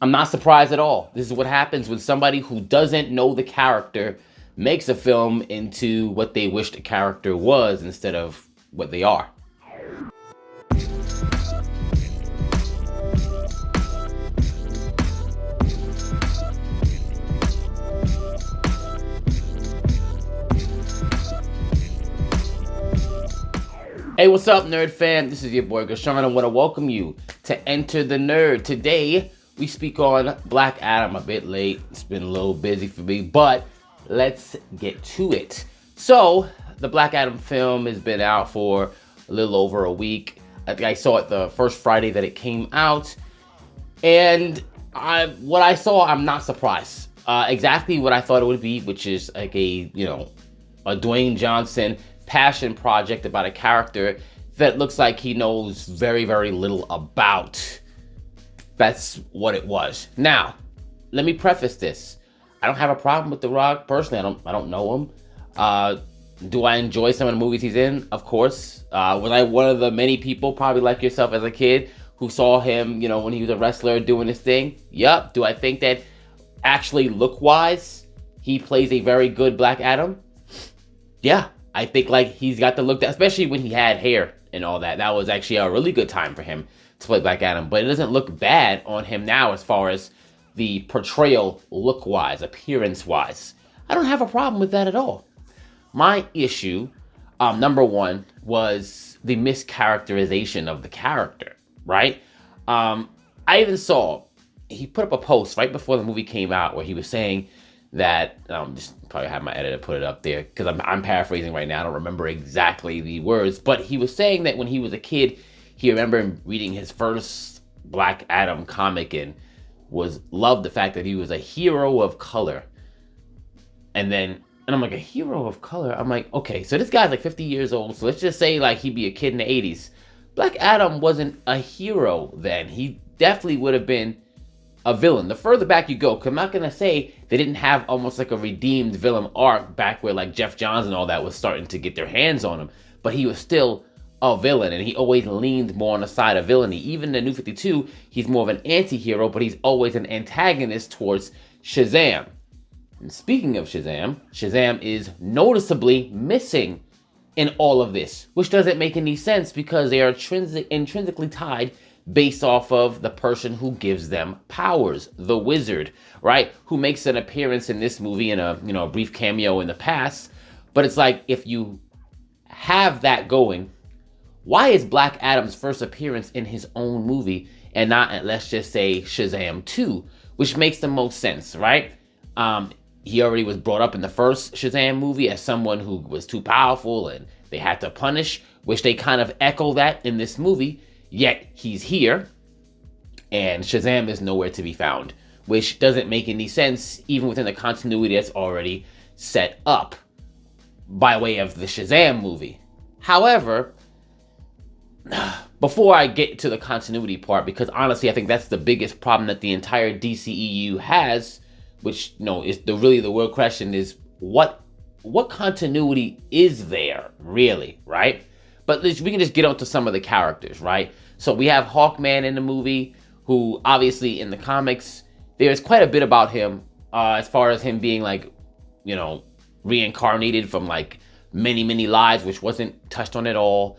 I'm not surprised at all. This is what happens when somebody who doesn't know the character makes a film into what they wish the character was instead of what they are. Hey, what's up, nerd fam? This is your boy Gashawn. I want to welcome you to Enter the Nerd. Today, we speak on Black Adam. A bit late. It's been a little busy for me, but let's get to it. So, the Black Adam film has been out for a little over a week. I think I saw it the first Friday that it came out, and what I saw, I'm not surprised. Exactly what I thought it would be, which is like a Dwayne Johnson passion project about a character that looks like he knows very, very little about. That's what it was. Now, let me preface this. I don't have a problem with The Rock personally. I don't know him. Do I enjoy some of the movies he's in? Of course. Was I one of the many people, probably like yourself as a kid, who saw him, when he was a wrestler doing his thing? Yup. Do I think that actually look-wise, he plays a very good Black Adam? Yeah. I think he's got the look that, especially when he had hair and all that. That was actually a really good time for him to play Black Adam. But it doesn't look bad on him now as far as the portrayal look-wise, appearance-wise. I don't have a problem with that at all. My issue, number one, was the mischaracterization of the character, right? I even saw, he put up a post right before the movie came out where he was saying that, just probably have my editor put it up there because I'm paraphrasing right now. I don't remember exactly the words, but he was saying that when he was a kid, he remembered reading his first Black Adam comic and loved the fact that he was a hero of color. And I'm like, a hero of color? I'm like, okay, so this guy's like 50 years old, so let's just say he'd be a kid in the 80s. Black Adam wasn't a hero then. He definitely would have been a villain. The further back you go, because I'm not going to say they didn't have almost like a redeemed villain arc back where Jeff Johns and all that was starting to get their hands on him, but he was still a villain, and he always leaned more on the side of villainy. Even in the New 52, he's more of an anti-hero, but he's always an antagonist towards Shazam. And speaking of Shazam, Shazam is noticeably missing in all of this, which doesn't make any sense because they are intrinsically tied based off of the person who gives them powers, the wizard, right? Who makes an appearance in this movie in a brief cameo in the past. But it's like, if you have that going, why is Black Adam's first appearance in his own movie and not, let's just say, Shazam 2, which makes the most sense, right? He already was brought up in the first Shazam movie as someone who was too powerful and they had to punish, which they kind of echo that in this movie. Yet he's here, and Shazam is nowhere to be found, which doesn't make any sense even within the continuity that's already set up by way of the Shazam movie. However, before I get to the continuity part, because honestly I think that's the biggest problem that the entire DCEU has, which is the real question is what continuity is there really, right? But we can just get onto some of the characters, right? So we have Hawkman in the movie, who obviously in the comics, there's quite a bit about him as far as him being reincarnated from many, many lives, which wasn't touched on at all,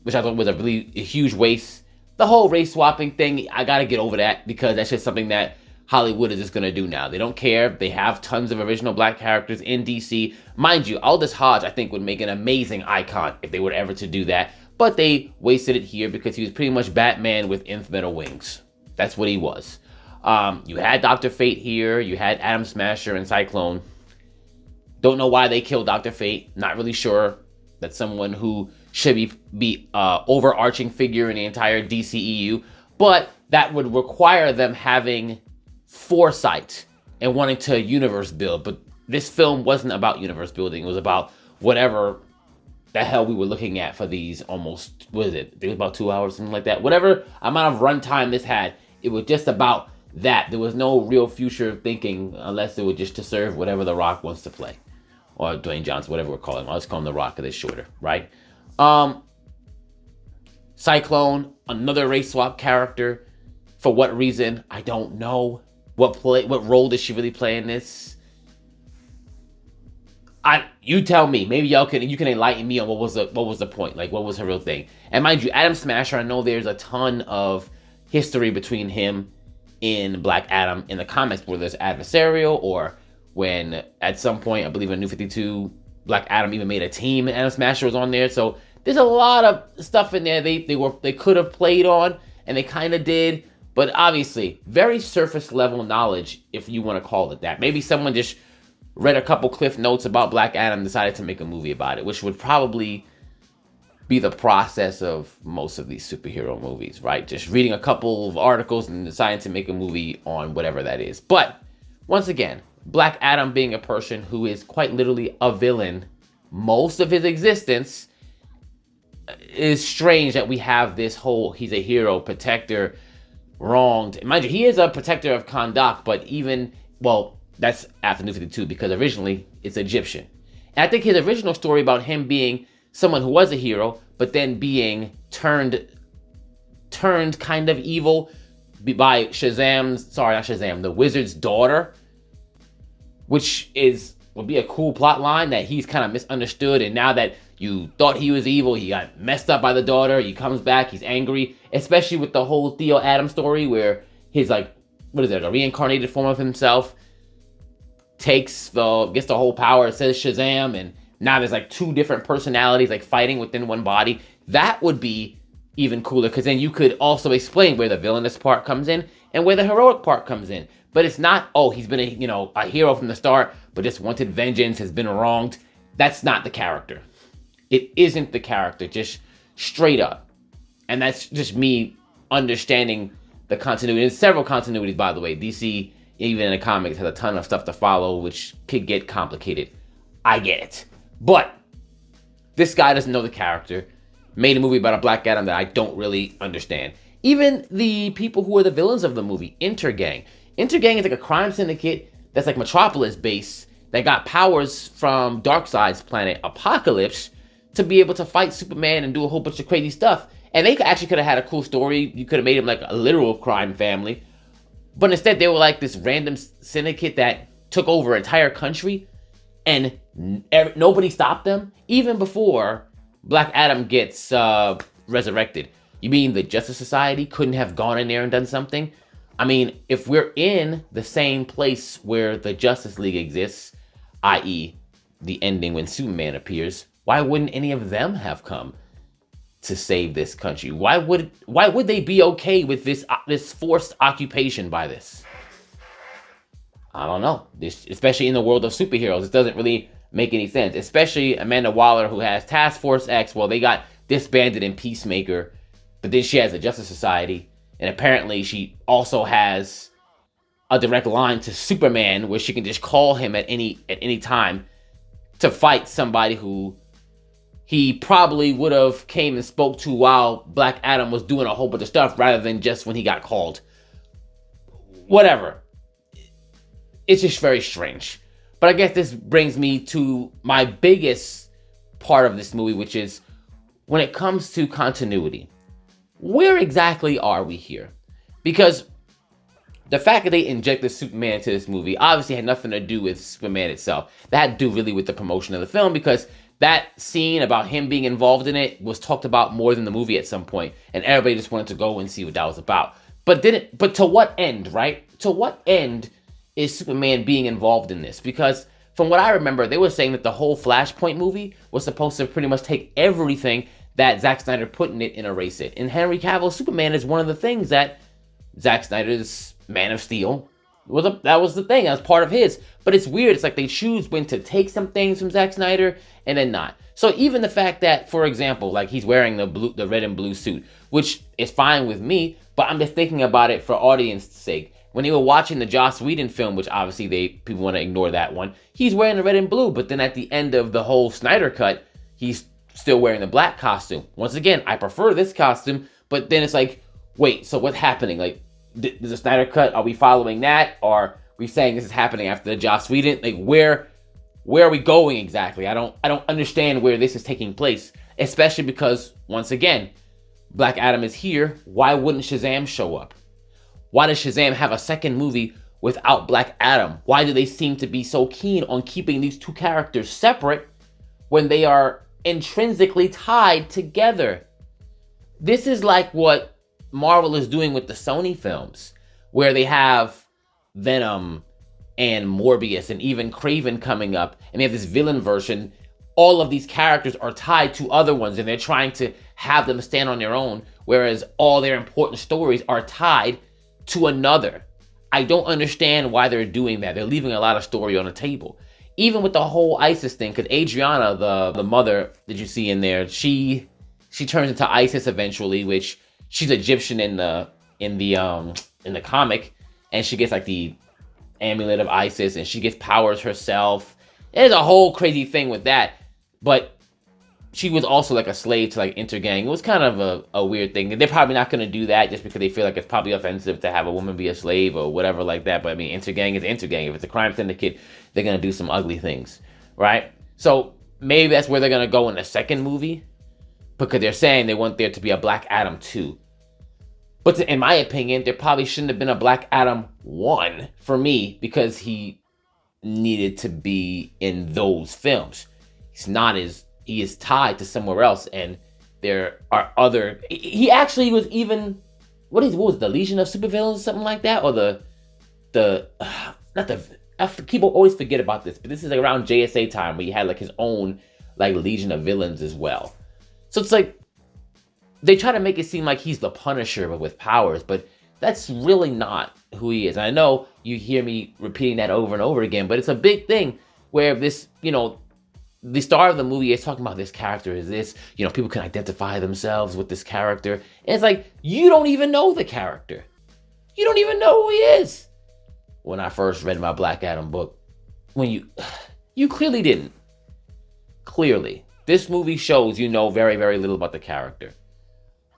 which I thought was a huge waste. The whole race swapping thing, I gotta get over that because that's just something that Hollywood is just gonna do now. They don't care. They have tons of original Black characters in DC. Mind you, Aldous Hodge, I think, would make an amazing icon if they were ever to do that. But they wasted it here because he was pretty much Batman with infinite wings. That's what he was. You had Dr. Fate here. You had Atom Smasher and Cyclone. Don't know why they killed Dr. Fate. Not really sure. That's someone who should be overarching figure in the entire DCEU. But that would require them having foresight and wanting to universe build. But this film wasn't about universe building. It was about whatever the hell we were looking at for these almost, what is it? It was about 2 hours, something like that. Whatever amount of runtime this had, it was just about that. There was no real future thinking unless it was just to serve whatever The Rock wants to play. Or Dwayne Johnson, whatever we're calling him. I'll just call him The Rock because it's shorter, right? Cyclone, another race swap character. For what reason? I don't know. What role does she really play in this? You tell me. Maybe you can enlighten me on what was the point, like what was her real thing. And mind you, Adam Smasher, I know there's a ton of history between him in Black Adam in the comics, where there's adversarial, or when at some point, I believe in New 52, Black Adam even made a team and Adam Smasher was on there. So there's a lot of stuff in there they could have played on, and they kind of did. But obviously, very surface level knowledge, if you want to call it that. Maybe someone just read a couple cliff notes about Black Adam, decided to make a movie about it, which would probably be the process of most of these superhero movies, right? Just reading a couple of articles and deciding to make a movie on whatever that is. But once again, Black Adam being a person who is quite literally a villain most of his existence, is strange that we have this whole, he's a hero, protector, wronged. Mind you, he is a protector of Kahndaq, but even, well, that's after New 52, because originally it's Egyptian. And I think his original story about him being someone who was a hero, but then being turned kind of evil by the Wizard's daughter, which would be a cool plot line, that he's kind of misunderstood, and now that you thought he was evil, he got messed up by the daughter, he comes back, he's angry, especially with the whole Theo Adam story, where his, like, a reincarnated form of himself gets the whole power, it says Shazam, and now there's like two different personalities like fighting within one body. That would be even cooler, because then you could also explain where the villainous part comes in and where the heroic part comes in. But it's not, oh, he's been a hero from the start, but just wanted vengeance, has been wronged. That's not the character. It isn't the character, just straight up. And that's just me understanding the continuity. There's several continuities, by the way. DC, even in the comics, has a ton of stuff to follow, which could get complicated. I get it. But this guy doesn't know the character, made a movie about a Black Adam that I don't really understand. Even the people who are the villains of the movie, Intergang. Intergang is like a crime syndicate that's like Metropolis based, that got powers from Darkseid's planet Apocalypse to be able to fight Superman and do a whole bunch of crazy stuff. And they actually could have had a cool story. You could have made them like a literal crime family. But instead, they were like this random syndicate that took over an entire country, and nobody stopped them, even before Black Adam gets resurrected. You mean the Justice Society couldn't have gone in there and done something? I mean, if we're in the same place where the Justice League exists, i.e. the ending when Superman appears, why wouldn't any of them have come to save this country? Why would they be okay with this forced occupation by this? I don't know. Especially in the world of superheroes, it doesn't really make any sense. Especially Amanda Waller, who has Task Force X. Well, they got disbanded in Peacemaker, but then she has the Justice Society, and apparently she also has a direct line to Superman, where she can just call him at any time to fight somebody who he probably would have came and spoke to while Black Adam was doing a whole bunch of stuff, rather than just when he got called. Whatever. It's just very strange. But I guess this brings me to my biggest part of this movie, which is when it comes to continuity. Where exactly are we here? Because the fact that they injected Superman into this movie obviously had nothing to do with Superman itself. That had to do really with the promotion of the film, because that scene about him being involved in it was talked about more than the movie at some point, and everybody just wanted to go and see what that was about. But to what end, right? To what end is Superman being involved in this? Because from what I remember, they were saying that the whole Flashpoint movie was supposed to pretty much take everything that Zack Snyder put in it and erase it. And Henry Cavill's Superman is one of the things that Zack Snyder's Man of Steel that was the thing. That was part of his. But it's weird. It's like they choose when to take some things from Zack Snyder and then not. So even the fact that, for example, like he's wearing the red and blue suit, which is fine with me, but I'm just thinking about it for audience sake. When they were watching the Joss Whedon film, which obviously people want to ignore that one, he's wearing the red and blue, but then at the end of the whole Snyder cut, he's still wearing the black costume. Once again, I prefer this costume, but then it's like, wait, so what's happening? Like, the Snyder cut, are we following that? Or are we saying this is happening after the Joss Whedon? Like, where are we going exactly? I don't understand where this is taking place, especially because, once again, Black Adam is here. Why wouldn't Shazam show up? Why does Shazam have a second movie without Black Adam? Why do they seem to be so keen on keeping these two characters separate when they are intrinsically tied together? This is like what Marvel is doing with the Sony films, where they have Venom and Morbius and even Kraven coming up, and they have this villain version. All of these characters are tied to other ones, and they're trying to have them stand on their own, whereas all their important stories are tied to another. I don't understand why they're doing that. They're leaving a lot of story on the table. Even with the whole ISIS thing, because Adriana, the mother that you see in there, she turns into ISIS eventually, which she's Egyptian in the comic, and she gets like the amulet of ISIS, and she gets powers herself. There's a whole crazy thing with that, but she was also like a slave to like Intergang. It was kind of a weird thing. They're probably not going to do that just because they feel like it's probably offensive to have a woman be a slave or whatever like that. But I mean, Intergang is Intergang. If it's a crime syndicate, they're going to do some ugly things, right? So maybe that's where they're going to go in the second movie, because they're saying they want there to be a Black Adam 2. But in my opinion, there probably shouldn't have been a Black Adam 1 for me, because he needed to be in those films. He is tied to somewhere else, and there are other. He actually was even what was it, the Legion of Supervillains or something like that, or people always forget about this, but this is like around JSA time where he had like his own like Legion of Villains as well. So it's like they try to make it seem like he's the Punisher but with powers, but that's really not who he is. And I know you hear me repeating that over and over again, but it's a big thing where this, the star of the movie is talking about this character is this, people can identify themselves with this character. And it's like, you don't even know the character. You don't even know who he is. When I first read my Black Adam book, you clearly didn't. Clearly. This movie shows you know very, very little about the character.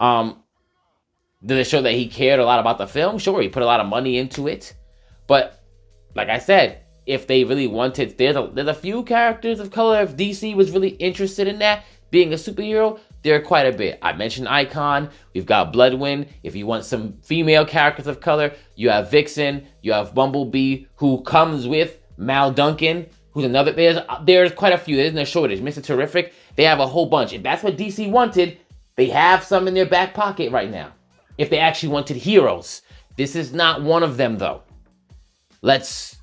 Did it show that he cared a lot about the film? Sure, he put a lot of money into it. But, like I said, if they really wanted, there's a few characters of color. If DC was really interested in that, being a superhero, there are quite a bit. I mentioned Icon. We've got Bloodwind. If you want some female characters of color, you have Vixen. You have Bumblebee, who comes with Mal Duncan, who's another. There's quite a few. There's no shortage. Mr. Terrific. They have a whole bunch. If that's what DC wanted, they have some in their back pocket right now. If they actually wanted heroes. This is not one of them, though. Let's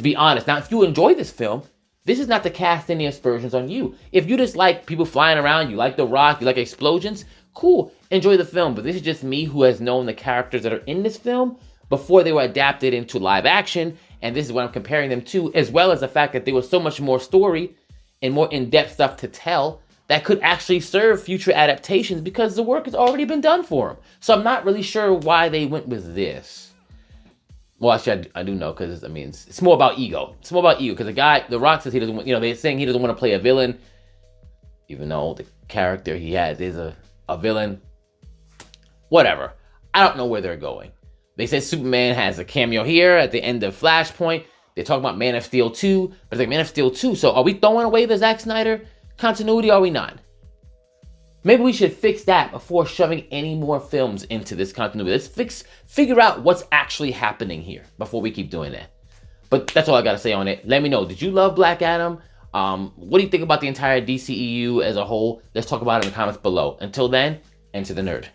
be honest. Now, if you enjoy this film, this is not to cast any aspersions on you. If you just like people flying around, you like The Rock, you like explosions, cool, enjoy the film. But this is just me who has known the characters that are in this film before they were adapted into live action. And this is what I'm comparing them to, as well as the fact that there was so much more story and more in-depth stuff to tell that could actually serve future adaptations because the work has already been done for them. So I'm not really sure why they went with this. Well, actually, I do know, because, it's more about ego. It's more about ego, because The Rock says he doesn't want, they're saying he doesn't want to play a villain, even though the character he has is a villain. Whatever. I don't know where they're going. They said Superman has a cameo here at the end of Flashpoint. They're talking about Man of Steel 2, but it's like Man of Steel 2, so are we throwing away the Zack Snyder continuity, or are we not? Maybe we should fix that before shoving any more films into this continuity. Let's figure out what's actually happening here before we keep doing that. But that's all I got to say on it. Let me know. Did you love Black Adam? What do you think about the entire DCEU as a whole? Let's talk about it in the comments below. Until then, enter the nerd.